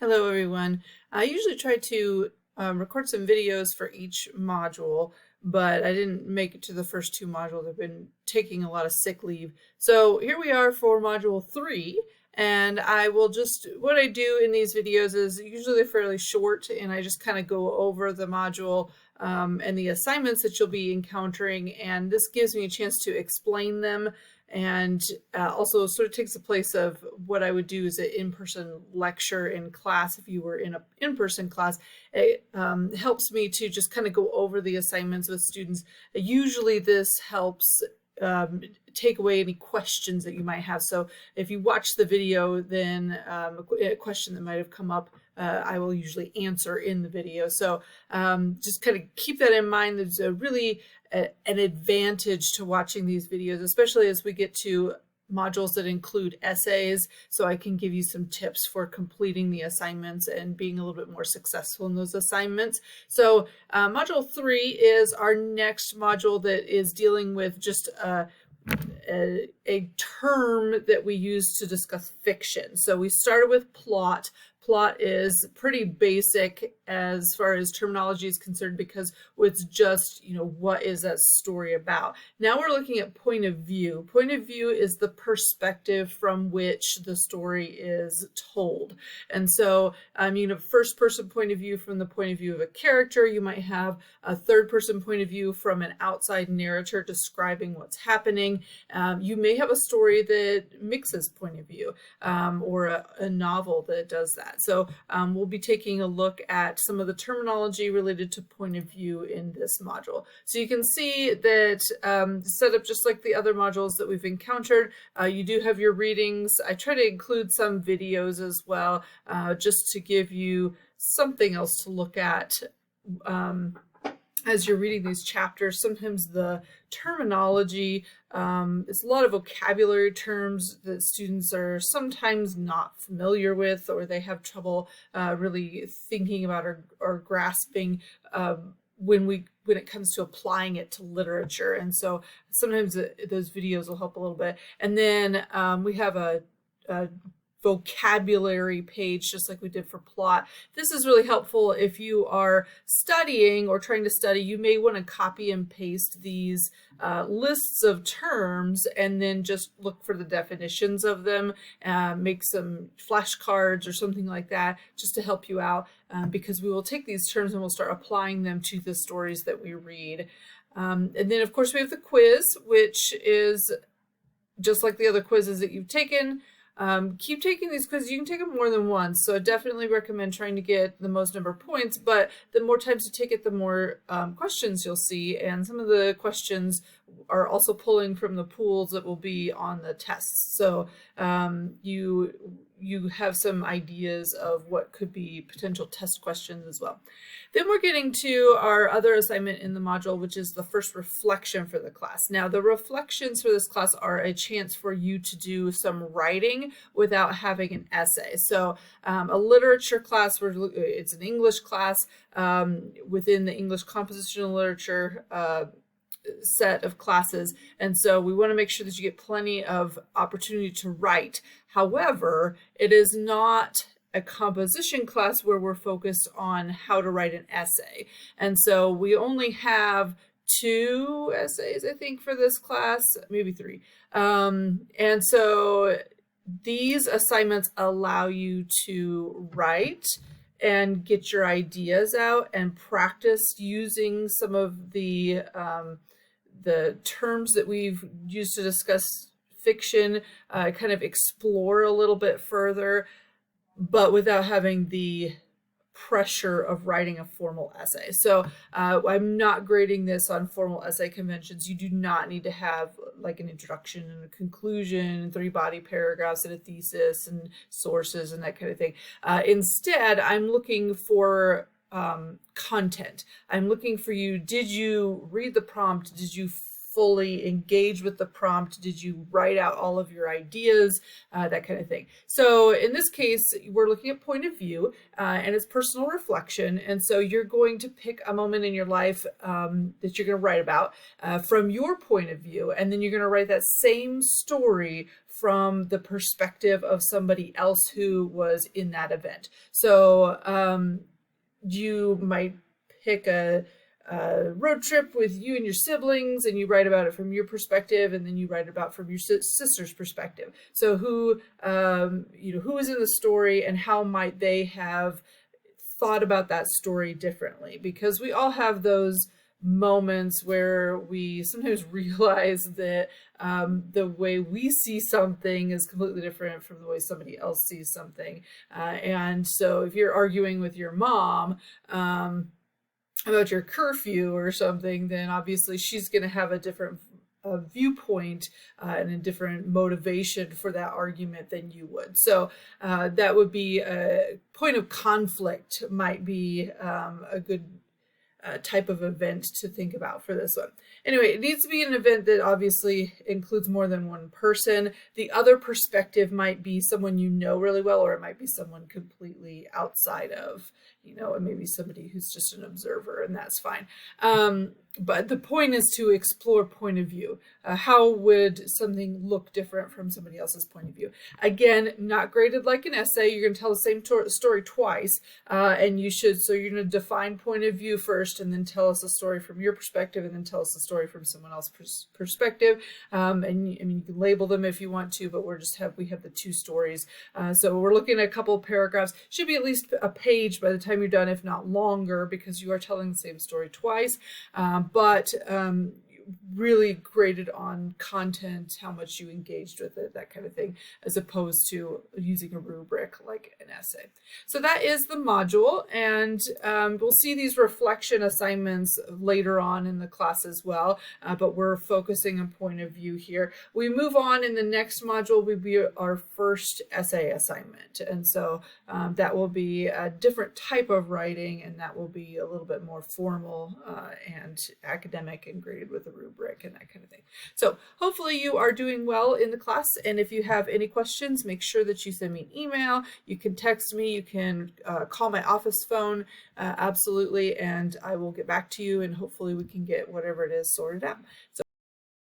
Hello everyone. I usually try to record some videos for each module, but I didn't make it to the first two modules. I've been taking a lot of sick leave. So here we are for module 3, and what I do in these videos is usually they're fairly short, and I just kind of go over the module and the assignments that you'll be encountering, and this gives me a chance to explain them, and also sort of takes the place of what I would do as an in-person lecture in class. If you were in an in-person class, it helps me to just kind of go over the assignments with students. Usually this helps take away any questions that you might have. So if you watch the video, then a question that might have come up, I will usually answer in the video. So just kind of keep that in mind. There's a really an advantage to watching these videos, especially as we get to modules that include essays, so I can give you some tips for completing the assignments and being a little bit more successful in those assignments. So module 3 is our next module that is dealing with just a term that we use to discuss fiction. So we started with plot. Plot is pretty basic as far as terminology is concerned because it's just, what is that story about? Now we're looking at point of view. Point of view is the perspective from which the story is told. And so, first person point of view from the point of view of a character. You might have a third person point of view from an outside narrator describing what's happening. You may have a story that mixes point of view or a novel that does that. So we'll be taking a look at some of the terminology related to point of view in this module. So you can see that set up just like the other modules that we've encountered. You do have your readings. I try to include some videos as well, just to give you something else to look at as you're reading these chapters. Sometimes the terminology, it's a lot of vocabulary terms that students are sometimes not familiar with, or they have trouble really thinking about or grasping when it comes to applying it to literature. And so sometimes those videos will help a little bit. And then we have a vocabulary page, just like we did for plot. This is really helpful if you are studying or trying to study. You may want to copy and paste these lists of terms and then just look for the definitions of them, make some flashcards or something like that just to help you out, because we will take these terms and we'll start applying them to the stories that we read. And then of course we have the quiz, which is just like the other quizzes that you've taken. Keep taking these quizzes. You can take them more than once, so I definitely recommend trying to get the most number of points, but the more times you take it, the more questions you'll see, and some of the questions are also pulling from the pools that will be on the tests. So you have some ideas of what could be potential test questions as well. Then we're getting to our other assignment in the module, which is the first reflection for the class. Now, the reflections for this class are a chance for you to do some writing without having an essay. So a literature class, it's an English class within the English compositional literature set of classes, and so we want to make sure that you get plenty of opportunity to write. However, it is not a composition class where we're focused on how to write an essay, and so we only have 2 essays, I think, for this class, maybe 3, and so these assignments allow you to write and get your ideas out and practice using some of the terms that we've used to discuss fiction, kind of explore a little bit further, but without having the pressure of writing a formal essay. So I'm not grading this on formal essay conventions. You do not need to have like an introduction and a conclusion and 3 body paragraphs and a thesis and sources and that kind of thing. Instead, I'm looking for content. I'm looking for you. Did you read the prompt? Did you fully engage with the prompt? Did you write out all of your ideas? That kind of thing. So in this case, we're looking at point of view, and it's personal reflection. And so you're going to pick a moment in your life that you're going to write about from your point of view, and then you're going to write that same story from the perspective of somebody else who was in that event. So you might pick a road trip with you and your siblings, and you write about it from your perspective, and then you write about from your sister's perspective. So who who is in the story, and how might they have thought about that story differently? Because we all have those moments where we sometimes realize that the way we see something is completely different from the way somebody else sees something. And so if you're arguing with your mom about your curfew or something, then obviously she's going to have a different viewpoint and a different motivation for that argument than you would. So that would be a point of conflict, might be a good type of event to think about for this one. Anyway, it needs to be an event that obviously includes more than one person. The other perspective might be someone you know really well, or it might be someone completely outside of, and maybe somebody who's just an observer, and that's fine. But the point is to explore point of view. How would something look different from somebody else's point of view? Again, not graded like an essay. You're going to tell the same story twice, and so you're going to define point of view first, and then tell us a story from your perspective, and then tell us a story from someone else's perspective. And you can label them if you want to, but we have the two stories. So we're looking at a couple of paragraphs. Should be at least a page by the time you're done, if not longer, because you are telling the same story twice. But really graded on content, how much you engaged with it, that kind of thing, as opposed to using a rubric like an essay. So that is the module, and we'll see these reflection assignments later on in the class as well, but we're focusing on point of view here. We move on, in the next module will be our first essay assignment, and so that will be a different type of writing, and that will be a little bit more formal and academic and graded with a rubric and that kind of thing. So hopefully you are doing well in the class, and if you have any questions, make sure that you send me an email. You can text me, you can call my office phone, absolutely, and I will get back to you, and hopefully we can get whatever it is sorted out. So